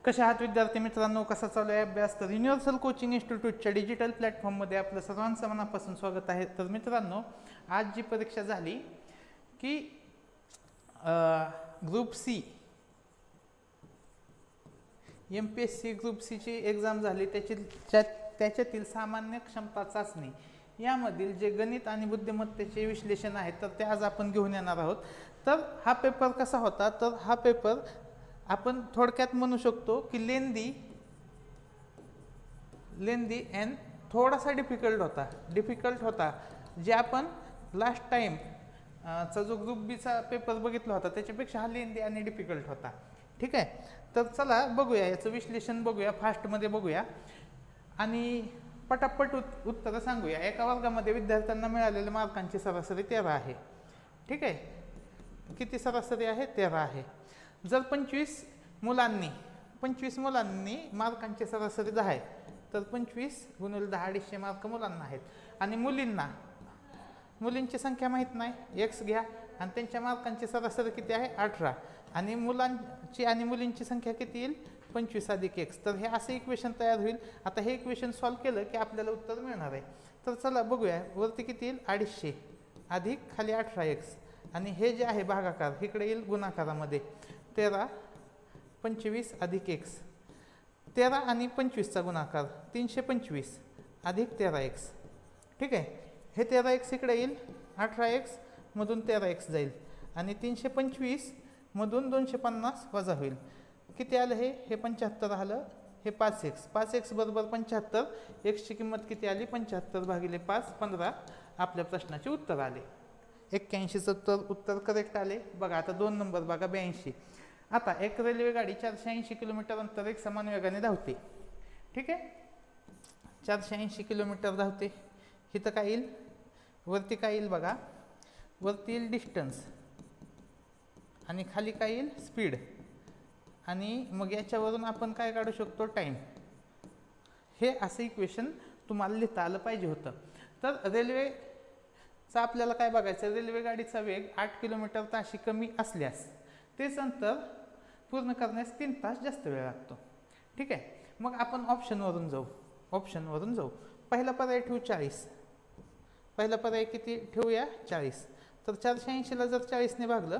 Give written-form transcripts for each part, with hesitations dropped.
कशा आहात विद्यार्थी मित्रांनो, कसा चालू आहे अभ्यास? तर युनिव्हर्सल कोचिंग इन्स्टिट्यूटच्या डिजिटल प्लॅटफॉर्ममध्ये आपलं सर्वांचं मनापासून स्वागत आहे. तर मित्रांनो, आज जी परीक्षा झाली की ग्रुप सी MPSC ग्रुप सीची एक्झाम झाली, त्याच्यातील सामान्य क्षमता चाचणी यामधील जे गणित आणि बुद्धिमत्तेचे विश्लेषण आहे तर ते आज आपण घेऊन येणार आहोत. तर हा पेपर कसा होता, तर हा पेपर आपण थोडक्यात म्हणू शकतो की लेंदी अँड थोडासा डिफिकल्ट होता. जे आपण लास्ट टाइम चा जो ग्रुप बीचा पेपर बघितला होता त्याच्यापेक्षा हा लेंदी आणि डिफिकल्ट होता. ठीक आहे, तर चला बघूया, याचं विश्लेषण बघूया, फास्टमध्ये बघूया आणि पटापट उत्तरं सांगूया. एका वर्गामध्ये विद्यार्थ्यांना मिळालेल्या मार्कांची सरासरी 13 आहे. ठीक आहे, किती सरासरी आहे? 13 आहे. जर 25 मुलांनी मार्कांची सरासरी 10 आहे, तर 25 गुणिले 10 250 मार्क मुलांना आहेत. आणि मुलींची संख्या माहीत नाही, x घ्या आणि त्यांच्या मार्कांची सरासरी किती आहे? 18. आणि मुलांची आणि मुलींची संख्या किती येईल? 25 अधिक x. तर हे असं इक्वेशन तयार होईल. आता हे इक्वेशन सॉल्व्ह केलं की आपल्याला उत्तर मिळणार आहे. तर चला बघूया, वरती किती येईल? 250 अधिक खाली 18x. आणि हे जे आहे भागाकार, इकडे येईल गुणाकारामध्ये 13 25 अधिक x. 13 आणि 25चा गुणाकार 325 अधिक 13x. ठीक आहे, हे 13x इकडे येईल, 18x मधून 13x जाईल आणि 325 मधून 250 वजा होईल. किती आलं? हे 75 आलं. हे 5x बरोबर 75. एक्सची किंमत किती आली? 75 भागिले 5 15. आपल्या प्रश्नाचे उत्तर आले 81चं उत्तर करेक्ट आले. बघा आता 2 नंबर बघा 82. आता एक रेल्वे गाडी 480 किलोमीटर अंतर एक समान वेगाने धावते. ठीक आहे, 480 किलोमीटर धावते. इथं काय येईल? वरती काय येईल बघा, वरती येईल डिस्टन्स आणि खाली काय येईल? स्पीड. आणि मग याच्यावरून आपण काय काढू शकतो? टाईम. हे असं इक्वेशन तुम्हाला लिहिता आलं पाहिजे होतं. तर रेल्वेचा आपल्याला काय बघायचं? रेल्वे गाडीचा वेग 8 किलोमीटर ताशी कमी असल्यास तेच अंतर पूर्ण करण्यास 3 तास जास्त वेळ लागतो. ठीक आहे, मग आपण ऑप्शनवरून जाऊ. पहिला पर्याय ठेवू 40. पहिला पर्याय किती ठेवूया? 40. तर 480ला जर 40ने भागलं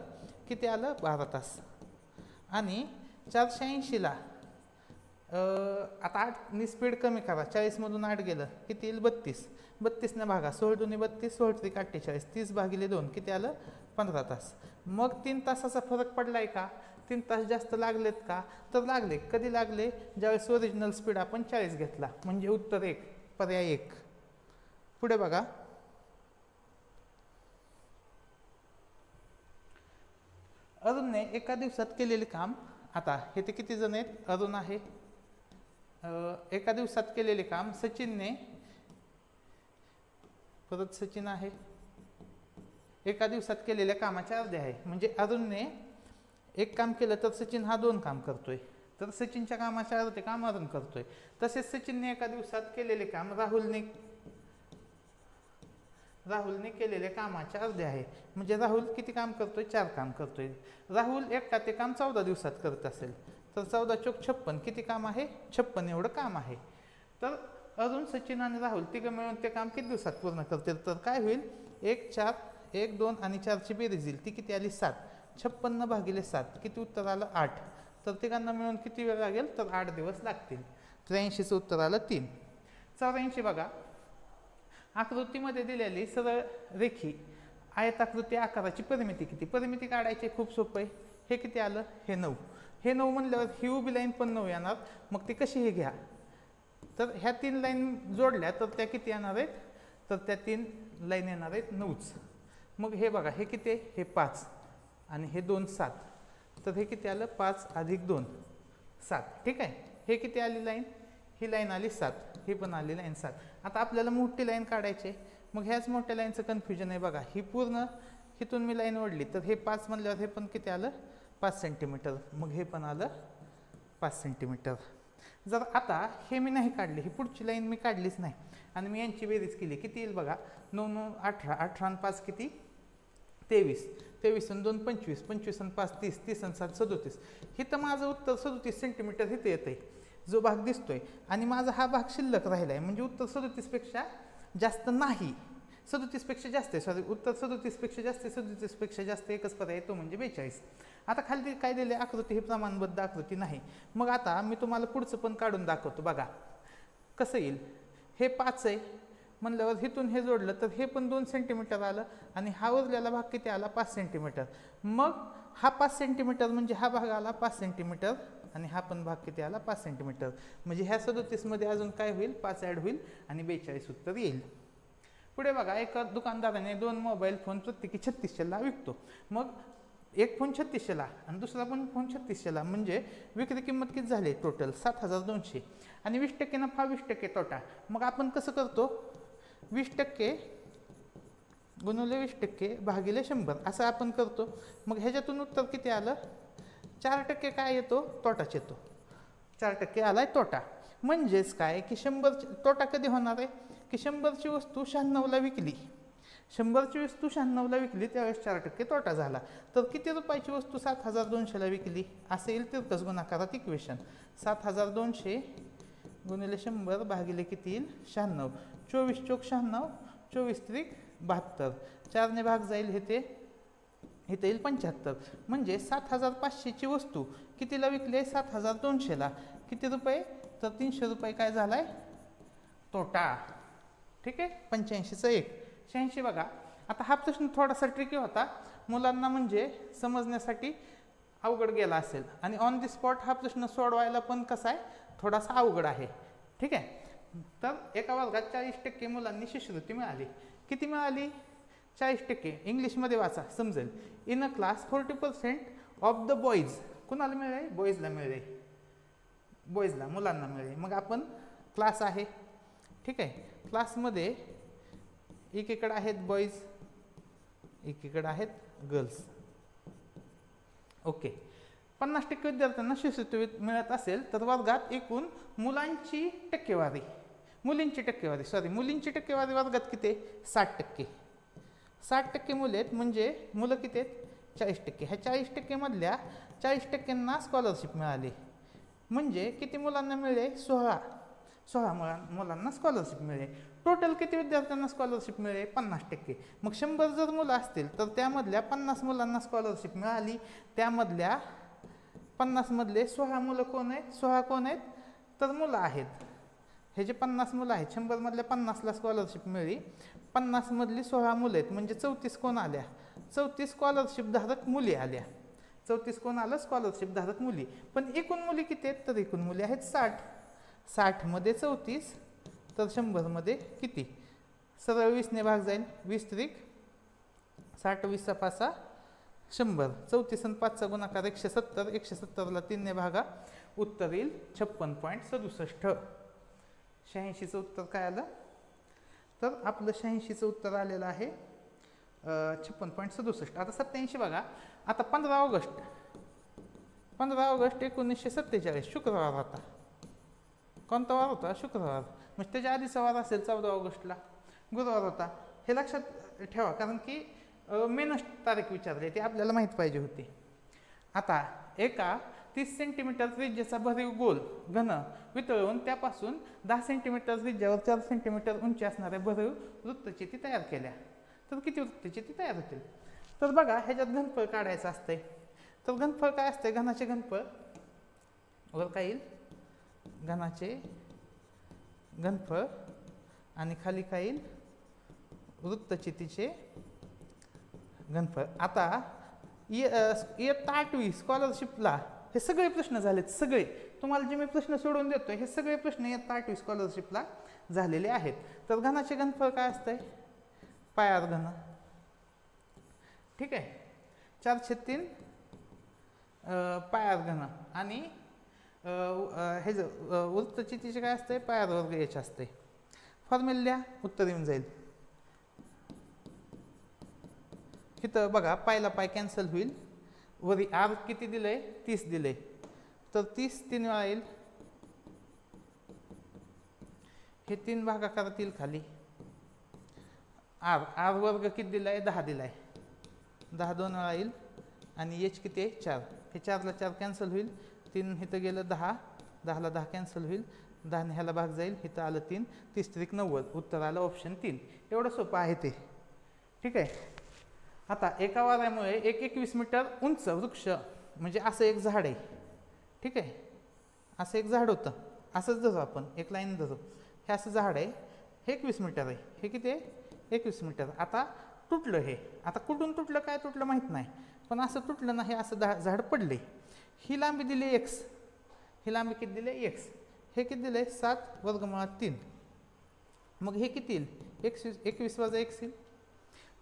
किती आलं? 12 तास. आणि 480ला आता 8ने स्पीड कमी करा, 40मधून 8 गेलं किती येईल? 32. 32ने भागा, 16 दुनी 32, 16 त्रिक 48, 30 भागिले 2 किती आलं? 15 तास. मग 3 तासाचा फरक पडलाय का? 3 तास जास्त लागलेत का? तर लागले. कधी लागले? ज्यावेळेस ओरिजिनल स्पीड आपण 40 घेतला. म्हणजे उत्तर 1, पर्याय 1. पुढे बघा, अरुणने एका दिवसात केलेले काम. आता हे ते किती जण आहेत? अरुण आहे. एका दिवसात केलेले काम सचिनने, परत सचिन आहे, एका दिवसात केलेल्या कामाच्या अर्धे आहे. म्हणजे अरुणने एक काम केलं तर सचिन हा 2 काम करतोय, तर सचिनच्या कामाच्या अर्धे काम अरुण करतोय. तसेच सचिनने एका दिवसात केलेले काम राहुलने केलेल्या कामाच्या अर्धे आहे. म्हणजे राहुल किती काम करतोय? 4 काम करतोय. राहुल एकटा ते काम 14 दिवसात करत असेल तर 14 चोक 56 किती काम आहे? 56 एवढं काम आहे. तर अरुण, सचिन आणि राहुल तिघं मिळून ते काम किती दिवसात पूर्ण करतील? तर काय होईल? 1 4 1 2 आणि 4ची बेरीज येईल, ती किती आली? 7. 56 भागिले 7 किती उत्तर आलं? 8. तर तिघांना मिळून किती वेळ लागेल? तर 8 दिवस लागतील. 83चं उत्तर आलं 3. 84 बघा, आकृतीमध्ये दिलेली सरळ रेखी आयताकृती आकाराची परिमिती किती? परिमिती काढायची खूप सोपं आहे. हे किती आलं? हे 9. हे 9 म्हणल्यावर ही उभी लाईन पण 9 येणार. मग ती कशी? हे घ्या, तर ह्या 3 लाईन जोडल्या तर त्या किती येणार आहेत? तर त्या 3 लाईन येणार आहेत 9च. मग हे बघा, हे किती आहे? हे 5 आणि हे 2 7. तर हे किती आलं? 5 अधिक 2 7. ठीक आहे, हे किती आली लाईन? ही लाईन आली 7, ही पण आली लाईन 7. आता आपल्याला मोठी लाईन काढायची. मग ह्याच मोठ्या लाईनचं कन्फ्युजन आहे बघा. ही पूर्ण हिथून मी लाईन ओढली तर हे 5 म्हणल्यावर हे पण किती आलं? 5 सेंटीमीटर. मग हे पण आलं 5 सेंटीमीटर. जर आता हे मी नाही काढले, ही पुढची लाईन मी काढलीच नाही आणि मी यांची बेरीज केली, किती येईल बघा? 9 9 18, 18 आणि 5 किती? 23, 23 आणि 2 25, 25 आणि 5 30, 30 आणि 7 37. इथं माझं उत्तर 37 सेंटीमीटर इथे येतं आहे, जो भाग दिसतोय. आणि माझा हा भाग शिल्लक राहिला आहे, म्हणजे उत्तर 37 पेक्षा जास्त नाही. 37 पेक्षा जास्त आहे, सॉरी, उत्तर 37 पेक्षा जास्त आहे, 37 पेक्षा जास्त एकच पर्याय तो म्हणजे 42. आता खाली काय दिले आकृती, ही प्रमाणबद्ध आकृती नाही. मग आता मी तुम्हाला पुढचं पण काढून दाखवतो. बघा कसं येईल. हे 5 आहे म्हणल्यावर इथून हे जोडलं तर हे पण 2 सेंटीमीटर आलं, आणि हा उरलेला भाग किती आला, 5 सेंटीमीटर. मग हा 5 सेंटीमीटर म्हणजे हा भाग आला 5 सेंटीमीटर, आणि हा पण भाग किती आला, 5 सेंटीमीटर. म्हणजे ह्या 37 मध्ये अजून काय होईल, 5 ॲड होईल आणि 42 उत्तर येईल. पुढे बघा, एका दुकानदाराने 2 मोबाईल फोन प्रत्येकी 3600ला विकतो. मग एक फोन 3600ला आणि दुसरा पण फोन 3600ला, म्हणजे विक्री किंमत किती झाली टोटल 7200, आणि 20% नफा 20% तोटा. मग आपण कसं करतो, 20% गुणिले 20% भागिले 100 असं आपण करतो. मग ह्याच्यातून उत्तर किती आलं, 4% काय येतो, तोटाच येतो. 4% आलाय तोटा. म्हणजेच काय की 100 तोटा कधी होणार आहे की 100ची वस्तू 96ला विकली, 100ची वस्तू 96ला विकली त्यावेळेस 4% तोटा झाला. तर किती रुपयाची वस्तू 7200ला विकली, असं येईल तिरकस गुणाकारात इक्वेशन. 7200 गुणिले 100 भागिले किती येईल, 96. 24 चोक 96, 24 त्रिक 72, 4ने भाग जाईल, हे ते इथे येईल 75. म्हणजे 7500ची वस्तू कितीला विकली आहे, 7200ला. किती रुपये, तर 300 रुपये काय झालाय तोटा. ठीक आहे, 85चं 1, 86. बघा आता हा प्रश्न थोडासा ट्रिकी होता मुलांना, म्हणजे समजण्यासाठी अवघड गेला असेल, आणि ऑन दी स्पॉट हा प्रश्न सोडवायला पण कसा आहे, थोडासा अवघड आहे. ठीक आहे. तर एका वर्गात 40% मुलांनी शिष्यवृत्ती मिळाली. किती मिळाली, 40%. इंग्लिशमध्ये वाचा समजेल. In a class 40% of the boys, कुणाला मिळेल, बॉईजला मिळेल, बॉईजला मुलांना मिळेल. मग आपण क्लास आहे, ठीक आहे, क्लासमध्ये एकीकडे आहेत बॉईज, एकीकडे आहेत गर्ल्स. ओके. 50% विद्यार्थ्यांना शिष्यवृत्ती मिळत असेल तर वर्गात एकूण मुलांची टक्केवारी, मुलींची टक्केवारी वर्गात किती आहे, 60%. 60% मुले आहेत, म्हणजे मुलं किती आहेत, 40%. ह्या 40% मधल्या 40%ना स्कॉलरशिप मिळाली. म्हणजे किती मुलांना मिळेल, 16 मुलांना स्कॉलरशिप मिळेल. टोटल किती विद्यार्थ्यांना स्कॉलरशिप मिळेल, 50%. मग 100 जर मुलं असतील तर त्यामधल्या 50 मुलांना स्कॉलरशिप मिळाली. त्यामधल्या 50 मधले 16 मुलं कोण आहेत, 16 कोण आहेत, तर मुलं आहेत. हे जे 50 मुलं आहेत, 100 मधल्या 50ला स्कॉलरशिप मिळाली, 50 मधली 16 मुलं आहेत, म्हणजे 34 कोण आल्या, 34 स्कॉलरशिप धारक मुली आल्या. 34 कोण आलं, स्कॉलरशिप धारक मुली. पण एकूण मुली किती आहेत, तर एकूण मुली आहेत 60. 60 मध्ये 34, तर 100 मध्ये किती, सरळ 20ने भाग जाईल, 20 त्रिक 60, 20 चा 5 100, 34 आणि 5चा गुणाकार 170, 170ला 3ने भागा, उत्तर येईल 56.67. 86चं उत्तर काय आलं, तर आपलं 86चं उत्तर आलेलं आहे 56.67. आता 87 बघा. आता 15 ऑगस्ट 1947 शुक्रवार होता. कोणता वार होता, शुक्रवार. म्हणजे त्याच्या आधीचा वार असेल 14 ऑगस्टला गुरुवार होता. हे लक्षात ठेवा, कारण की मेनच तारीख विचारली, ती आपल्याला माहीत पाहिजे होती. आता एका 30 सेंटीमीटर त्रिज्येचा भरीव गोल घन वितळवून त्यापासून 10 सेंटीमीटर त्रिज्यावर 4 सेंटीमीटर उंची असणाऱ्या भरीव वृत्तचिती तयार केल्या, तर किती वृत्तचिती तयार होतील. तर बघा ह्याच्यात घनफळ काढायचं असतंय. तर घनफळ काय असतंय, घनाचे घनफळ वर काय येईल, घनाचे घनफळ, आणि खाली काय येईल, वृत्तचितीचे घनफळ. आता इयत्ता 8वी स्कॉलरशिपला हे सगळे प्रश्न झालेत, सगळे तुम्हाला जे मी प्रश्न सोडून देतोय हे सगळे प्रश्न इयत्ता 8वी स्कॉलरशिपला झालेले आहेत. तर घनाचे घनफळ काय असतंय, पाय घन. ठीक आहे, 4/3 पाय घन, आणि हे वृत्तचितीचे काय असतंय, पाय वर्ग एच असते. फॉर्म्युला उत्तर येऊन जाईल. इथं बघा पायला पाय कॅन्सल होईल, वरी आर किती दिलंय, 30 दिलंय, तर 30 3 वेळा येईल, हे 3 भागाकारात येईल खाली. आर वर्ग किती दिलाय, 10 दिलाय, 10 2 वेळा येईल आणि एच किती आहे 4, हे 4ला 4 कॅन्सल होईल, 3 इथं गेलं 10, 10ला 10 कॅन्सल होईल, 10 ह्याला भाग जाईल, इथं आलं 3, 30 त्रिक 90, उत्तर आलं ऑप्शन 3. एवढं सोपं आहे ते. ठीक आहे. आता एका वाऱ्यामुळे 21 मीटर उंच वृक्ष म्हणजे असं एक झाड आहे. ठीक आहे, असं एक झाड होतं, असंच धरू आपण, एक लाईन धरू, हे असं झाड आहे, हे 21 मीटर आहे, हे किती आहे 21 मीटर. आता तुटलं हे, आता कुठून तुटलं काय तुटलं माहीत नाही, पण असं तुटलं ना, हे असं झाड पडले. ही लांबी दिली x, ही लांबी किती दिली x, हे किती दिले 7 वर्गमुळात 3. मग हे किती येईल 21 वजा x येईल.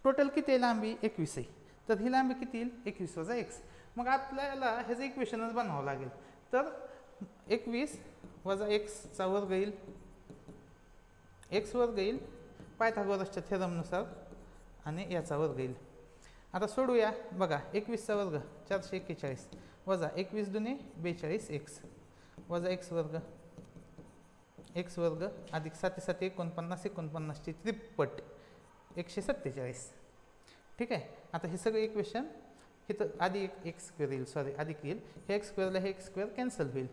टोटल किती आहे लांबी 21 आहे, तर ही लांबी किती येईल 21 वजा x. मग आपल्याला ह्याचं इक्वेशनच बनवावं लागेल. तर 21 वजा x वर्ग येईल, x वर्ग येईल पायथागोरसच्या थेरमनुसार, आणि याचा वर्ग येईल. आता सोडूया बघा, 21चा वर्ग 441 वजा 21 दुने 42 x वजा x वर्ग अधिक 7 7 49 49ची त्रिपट 147. ठीक आहे. आता हे सगळे इक्वेशन इथं आधी एक्स स्क्वेअर येईल, सॉरी अधिक येईल, हे एक्स स्क्वेअरला हे एक्स स्क्वेअर कॅन्सल होईल.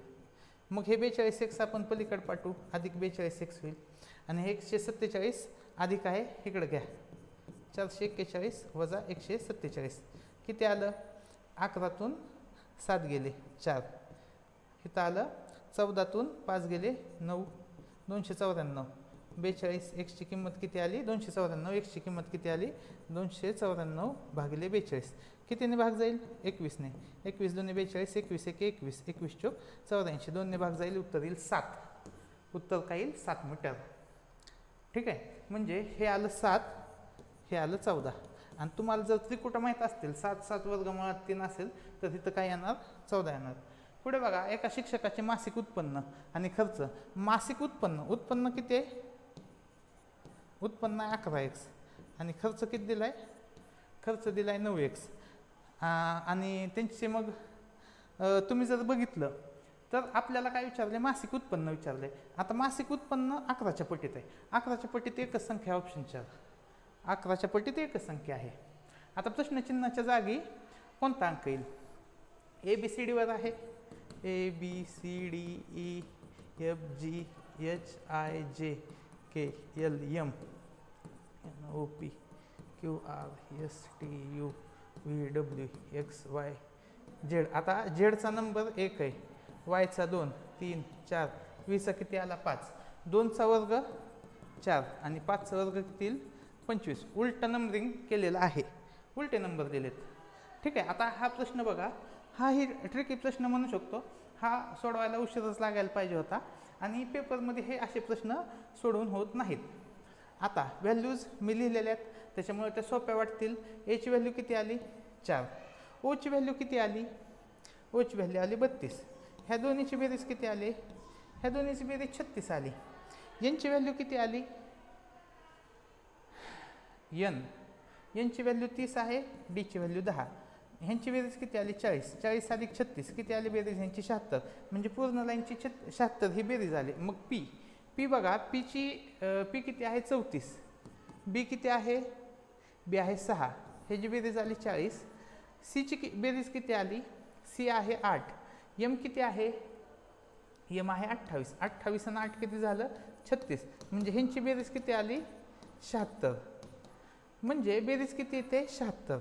मग हे 42x आपण पलीकडे पाठवू, अधिक 42x होईल, आणि हे 147 अधिक आहे इकडे घ्या, 441 वजा 147 किती आलं, 11तून 7 गेले 4, इथं आलं 14तून 5 गेले 9, 294. 42 x ची किंमत किती आली 294, x ची किंमत किती आली 294 भागिले 42, कितीने भाग जाईल 21 ने, 21 2 42, 21 1 21, 21 चौक 84, 2 ने भाग जाईल, उत्तर येईल 7. उत्तर काय येईल 7 मीटर. ठीक आहे. म्हणजे हे आलं 7, हे आलं 14, आणि तुम्हाला जर त्रिकुट माहीत असतील 7 7 वर्गमुळात 3 असेल तर तिथं काय येणार 14 येणार. पुढे बघा, एका शिक्षकाचे मासिक उत्पन्न आणि खर्च. मासिक उत्पन्न किती आहे, उत्पन्न आहे 11x, आणि खर्च किती दिलाय, खर्च दिलाय 9x. आणि त्यांचे मग तुम्ही जर बघितलं तर आपल्याला काय विचारले, मासिक उत्पन्न विचारले. आता मासिक उत्पन्न 11च्या पटीत आहे, 11च्या पटीत एकच संख्या ऑप्शन 4, 11च्या पटीत एकच संख्या आहे. आता प्रश्नचिन्हाच्या जागी कोणता अंक येईल, ABCD वर आहे, ABCD EFG HIJK LM NOP QR STU VW XY Z. आता झेडचा नंबर 1 आहे, वायचा 2 3 4, व्हीचा किती आला 5, 2चा वर्ग 4 आणि 5चा वर्ग किती 25. उलटं नंबरिंग केलेलं आहे, उलटे नंबर दिलेत. ठीक आहे. आता हा प्रश्न बघा, हा ही ट्रिकी प्रश्न म्हणू शकतो, हा सोडवायला उशीरच लागायला पाहिजे होता, आणि पेपरमध्ये हे असे प्रश्न सोडवून होत नाहीत. आता व्हॅल्यूज मी लिहिलेल्या आहेत त्याच्यामुळे त्या सोप्या वाटतील. एची व्हॅल्यू किती आली 4, ओची व्हॅल्यू किती आली, ओची व्हॅल्यू आली 32, ह्या दोन्हीची बेरीज किती आली, ह्या दोन्हीची बेरीज 36 आली. यांची व्हॅल्यू किती आली, यांची व्हॅल्यू 30 आहे, डीची व्हॅल्यू 10, ह्यांची बेरीज किती आली 40, 40 अधिक 36 किती आली बेरीज ह्यांची 76, म्हणजे पूर्ण लाईनची 76 ही बेरीज आली. मग पी बघा, पी किती आहे 34, बी किती आहे, बी आहे 6, ह्याची बेरीज आली 40, सीची बेरीज किती आली, सी आहे 8, एम किती आहे, एम आहे 28, 28 आणि 8 किती झालं 36, म्हणजे ह्यांची बेरीज किती आली 76, म्हणजे बेरीज किती येते 76,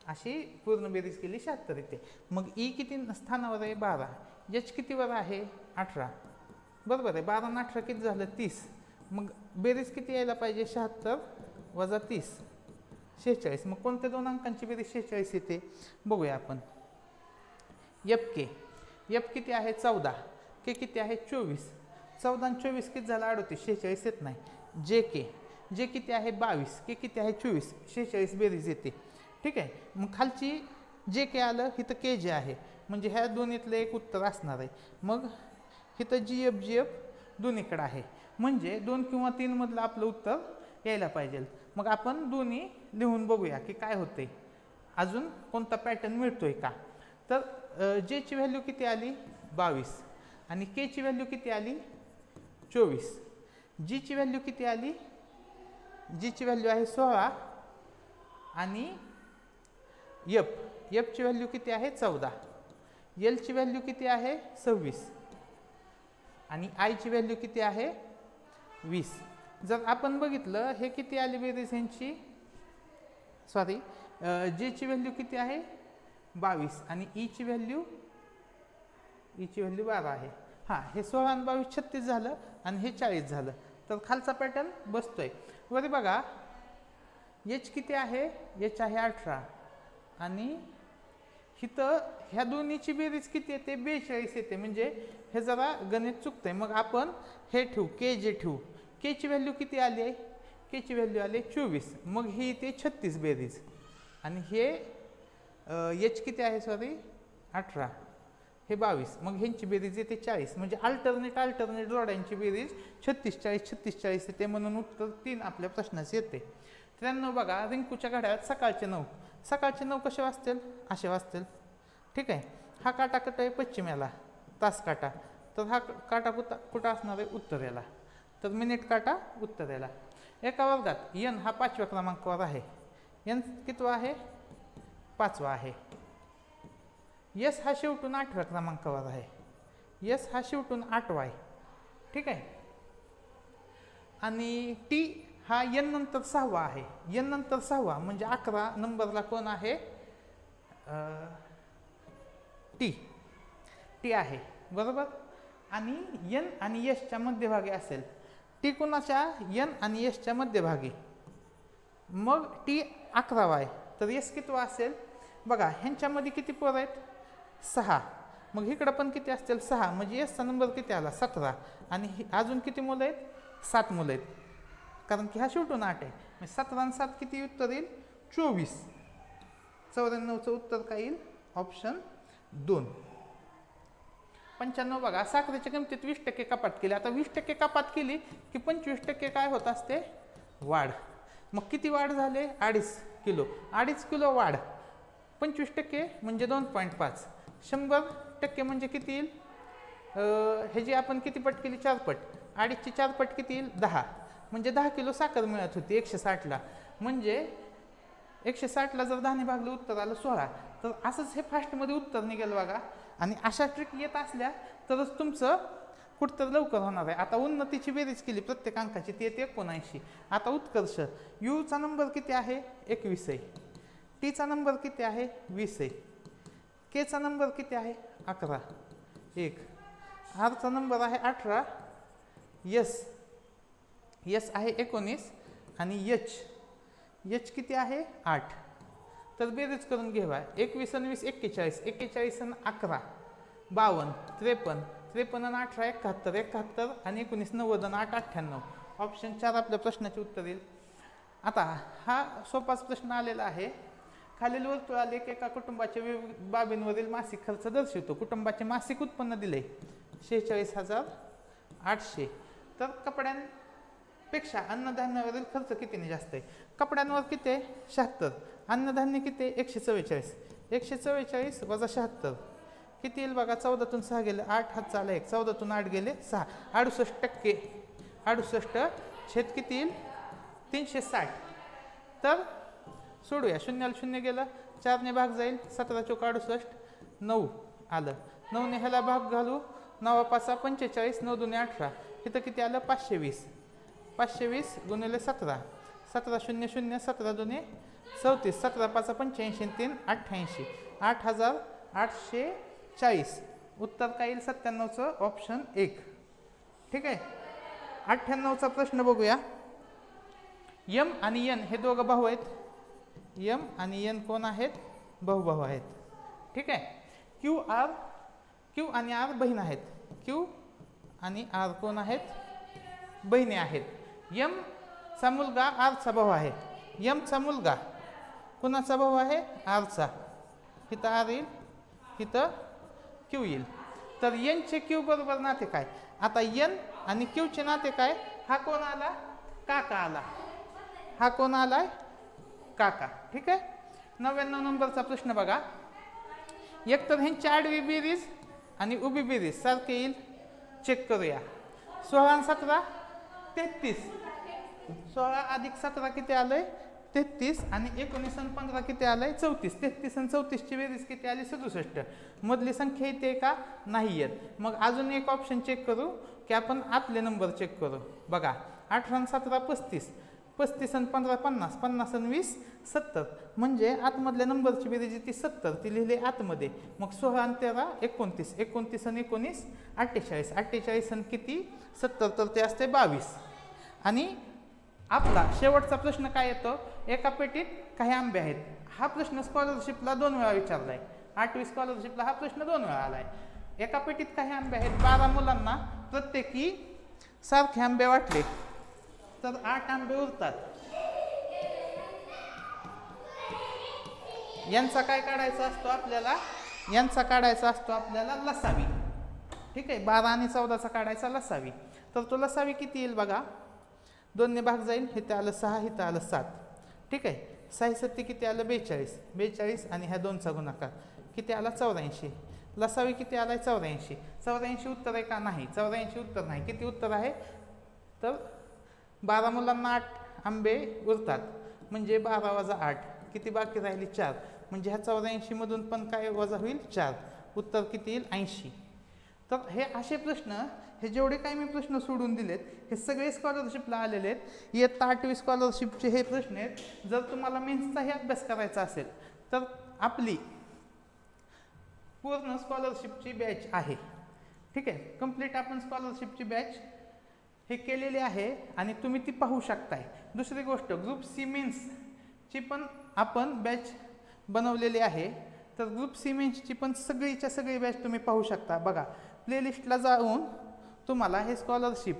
अशी पूर्ण बेरीज केली 76 येते. मग ई किती स्थानावर आहे 12, एच कितीवर आहे 18, बरोबर आहे, 12 आणि 18 किती झालं 30, मग बेरीज किती यायला पाहिजे 76 वजा 30 46, मग कोणत्या दोन अंकांची बेरीज 46 येते बघूया आपण. एफ किती आहे 14, के किती आहे 24, 14 आणि 24 किती झालं 38, 46 येत नाही. जे किती आहे 22, के किती आहे 24, 46 बेरीज येते. ठीक आहे. मग खालची जे के आलं, इथं के जे आहे, म्हणजे ह्या दोन्हीतलं एक उत्तर असणार आहे. मग इथं जी एफ दोन्हीकडे आहे, म्हणजे 2 किंवा 3 मधलं आपलं उत्तर यायला पाहिजे. मग आपण दोन्ही लिहून बघूया की काय होते, अजून कोणता पॅटर्न मिळतोय का. तर जेची व्हॅल्यू किती आली 22, आणि केची व्हॅल्यू किती आली 24, जीची व्हॅल्यू किती आली, जीची व्हॅल्यू आहे 16, आणि ची व्हॅल्यू किती आहे 14, एलची व्हॅल्यू किती आहे 26 आणि आयची व्हॅल्यू किती आहे 20. जर आपण बघितलं हे किती आली बेरीज यांची, सॉरी जेची व्हॅल्यू किती आहे 22 आणि ईची व्हॅल्यू 12 आहे. हां, हे 16 आणि 22 36 झालं आणि हे 40 झालं. तर खालचा पॅटर्न बसतोय. वरी बघा एच किती आहे, एच आहे 18 आणि इथं ह्या दोन्हीची बेरीज किती येते 42 येते. म्हणजे हे जरा गणित चुकतंय. मग आपण हे ठेवू, के जे ठेवू. के ची व्हॅल्यू किती आली आहे, के ची व्हॅल्यू आली 24. मग ही येते 36 बेरीज आणि हे एच किती आहे सॉरी 18, हे 22. मग ह्यांची बेरीज येते 40. म्हणजे अल्टरनेट जोड्यांची बेरीज 36 40 36 40 येते. म्हणून उत्तर 3 आपल्या प्रश्नाचे येते. 93 बघा, रिंकूच्या घड्याळात सकाळचे 9 कसे वाजतील, असे वाजतील. ठीक आहे. हा काटा कुठं आहे पश्चिमेला, तास काटा. तर हा काटा कुठं असणार आहे उत्तरेला. तर मिनिट काटा उत्तरेला. एका वर्गात एन हा 5व्या क्रमांकावर आहे. एन कितवा आहे 5वा आहे. यस हा शेवटून 8व्या क्रमांकावर आहे. यस हा शेवटून 8वा आहे. ठीक आहे. आणि टी हा एन नंतर 6वा आहे. एन नंतर 6वा म्हणजे 11 नंबरला कोण आहे, टी आहे बरोबर. आणि एन आणि यशच्या मध्यभागी असेल. टी कोणाच्या, एन आणि यशच्या मध्यभागी. मग टी 11वा आहे. तर यश कितवा असेल बघा, ह्यांच्यामध्ये किती पोर आहेत 6. मग इकडं पण किती असतील 6. म्हणजे यशचा नंबर किती आला 17. आणि अजून किती मुलं आहेत 7 मुलं आहेत. कारण की हा शेवटून 8 आहे. म्हणजे 17 आणि 7 किती उत्तर येईल 24. 94चं उत्तर काय येईल ऑप्शन 2. 95 बघा, साखरेच्या किमतीत 20% कपात केली. आता 20% कपात केली की 25% काय होत असते वाढ. मग किती वाढ झाले 2.5 किलो. 2.5 किलो वाढ. 25% म्हणजे 2.5. 100% म्हणजे किती येईल, हे जे आपण किती पट केली 4 पट. 2.5ची 4 पट किती येईल 10. म्हणजे 10 किलो साखर मिळत होती 160ला. म्हणजे 160ला जर 10ने भागलं उत्तर आलं 16. तर असंच हे फास्टमध्ये उत्तर निघेल बघा. आणि अशा ट्रिक येत असल्या तरच तुमचं कुठतर लवकर होणार आहे. आता उन्नतीची बेरीज केली प्रत्येक अंकाची, ती येते 79. आता उत्कर्ष, यूचा नंबर किती आहे 21 आहे. टीचा नंबर किती आहे 20 आहे. केचा नंबर किती आहे 11 1. आरचा नंबर आहे 18. यस आहे 19 आणि एच किती आहे 8. तर बेरीज करून घेवा. 21 आणि 20 41. 41 आणि 11 52. 53. 53 आणि 18 71. 71 आणि 19 90 आणि 8 98. ऑप्शन 4 आपल्या प्रश्नाचे उत्तर येईल. आता हा सोपाच प्रश्न आलेला आहे. खालील वर्तुळालेख एका कुटुंबाच्या विविध बाबींवरील मासिक खर्च दर्शवतो. कुटुंबाचे मासिक उत्पन्न दिले 46,800. तर कपड्यांपेक्षा अन्नधान्यावरील खर्च कितीने जास्त आहे. कपड्यांवर किती आहे 76. अन्नधान्य किती आहे 144. 144 वजा 76 किती येईल बघा. 14तून 6 गेले 8, हात चाला 1. 14तून 8 गेले 6. 68%. 68 छेद किती येईल 360. तर सोडूया. 0 0 गेलं, 4ने भाग जाईल. 17 चौक 68. 9 आलं. 9ने ह्याला भाग घालू. 9 5 45. 9 2 18. इथं किती आलं 520. 520 गुणिले 17. 17 0 0. 17 2 34. 17 5 85. 3 88. 8840. उत्तर काय येईल 97चं ऑप्शन 1. ठीक आहे. 98चा प्रश्न बघूया. यम आणि एन हे दोघं भाऊ आहेत. यम आणि एन कोण आहेत भाऊ आहेत. ठीक आहे. क्यू आणि आर बहीण आहेत. क्यू आणि आर कोण आहेत बहिणी आहेत. यम चा मुलगा आरचा भाऊ आहे. यमचा मुलगा कोणाचा भाऊ आहे आरचा. इथं आर येईल, इथं क्यू येईल. तर एनचे क्यू बरोबर नाते काय. आता एन आणि क्यूचे नाते काय. हा कोण आला काका आला. हा कोण आलाय काका. ठीक आहे. 99 नंबरचा प्रश्न बघा. एकतर ह्यांची आडवी बेरीज आणि उभी बेरीज सारखे येईल. चेक करूया. 16 आणि 17 33. 16 अधिक 17 किती आलंय 33 आणि 19 आणि 15 किती आलाय 34. 33 आणि 34 ची बेरीज किती आली 67. मधली संख्या येते का नाही येत. मग अजून एक ऑप्शन चेक करू की आपण आतले नंबर चेक करू. बघा 18 आणि 17 35, 35 आणि 15 50, 50 आणि 20 70. म्हणजे आतमधल्या नंबरची बेरीज ती 70 ती लिहिली आतमध्ये. मग 16 आणि 13 29, 29 आणि 19 48, 48 आणि किती 70 तर ते असते 22. आणि आपला शेवटचा प्रश्न काय येतो, एका पेटीत काही आंबे आहेत. हा प्रश्न स्कॉलरशिपला 2 वेळा विचारलाय. 8वी स्कॉलरशिपला हा प्रश्न 2 वेळा आलाय. एका पेटीत काही आंबे आहेत, 12 मुलांना प्रत्येकी सारखे आंबे वाटले तर 8 आंबे उरतात. यांचा काय काढायचा असतो आपल्याला, यांचा काढायचा असतो आपल्याला लसावी. ठीक आहे, 12 आणि 14चा काढायचा लसावी. तर तो लसावी किती येईल बघा, 2 ने भाग जाईल, हे आलं 6, हे आलं 7. ठीक आहे, 6 7 किती आलं 42, 42 आणि ह्या 2चा गुणाकार किती आला 84. लसावी किती आलाय 84. 84 उत्तर आहे का नाही, 84 उत्तर नाही. किती उत्तर आहे तर 12 मुलांना 8 आंबे उरतात. म्हणजे 12 वजा 8 किती बाकी राहिली 4. म्हणजे ह्या 84 मधून पण काय वजा होईल 4. उत्तर किती येईल 80. तर हे असे प्रश्न, हे जेवढे काही मी प्रश्न सोडून दिलेत हे सगळे स्कॉलरशिपला आलेले आहेत. इयत्ता 8वी स्कॉलरशिपचे हे प्रश्न आहेत. जर तुम्हाला मेन्सचाही अभ्यास करायचा असेल तर आपली पूर्ण स्कॉलरशिपची बॅच आहे. ठीक आहे, कंप्लीट आपण स्कॉलरशिपची बॅच हे केलेली आहे आणि तुम्ही ती पाहू शकताय. दुसरी गोष्ट, ग्रुप सी मेन्सची पण आपण बॅच बनवलेली आहे. तर ग्रुप सी मेन्सची पण सगळीच्या सगळी बॅच तुम्ही पाहू शकता. बघा प्लेलिस्टला जाऊन तुम्हाला हे स्कॉलरशिप,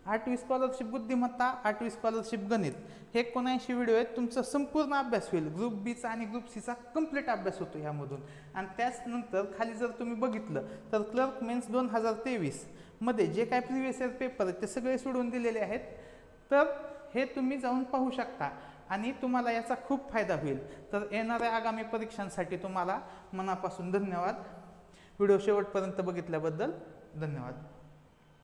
8वी स्कॉलरशिप बुद्धिमत्ता, 8वी स्कॉलरशिप गणित, हे 79 व्हिडिओ आहेत. तुमचा संपूर्ण अभ्यास होईल. ग्रुप बीचा आणि ग्रुप सीचा कंप्लीट अभ्यास होतो ह्यामधून. आणि त्याचनंतर खाली जर तुम्ही बघितलं तर क्लर्क मेन्स 2023 मध्ये जे काय प्रिव्हियस इयर पेपर आहेत ते सगळे सोडून दिलेले आहेत. तर हे तुम्ही जाऊन पाहू शकता आणि तुम्हाला याचा खूप फायदा होईल. तर येणाऱ्या आगामी परीक्षांसाठी तुम्हाला मनापासून धन्यवाद. व्हिडिओ शेवटपर्यंत बघितल्याबद्दल धन्यवाद.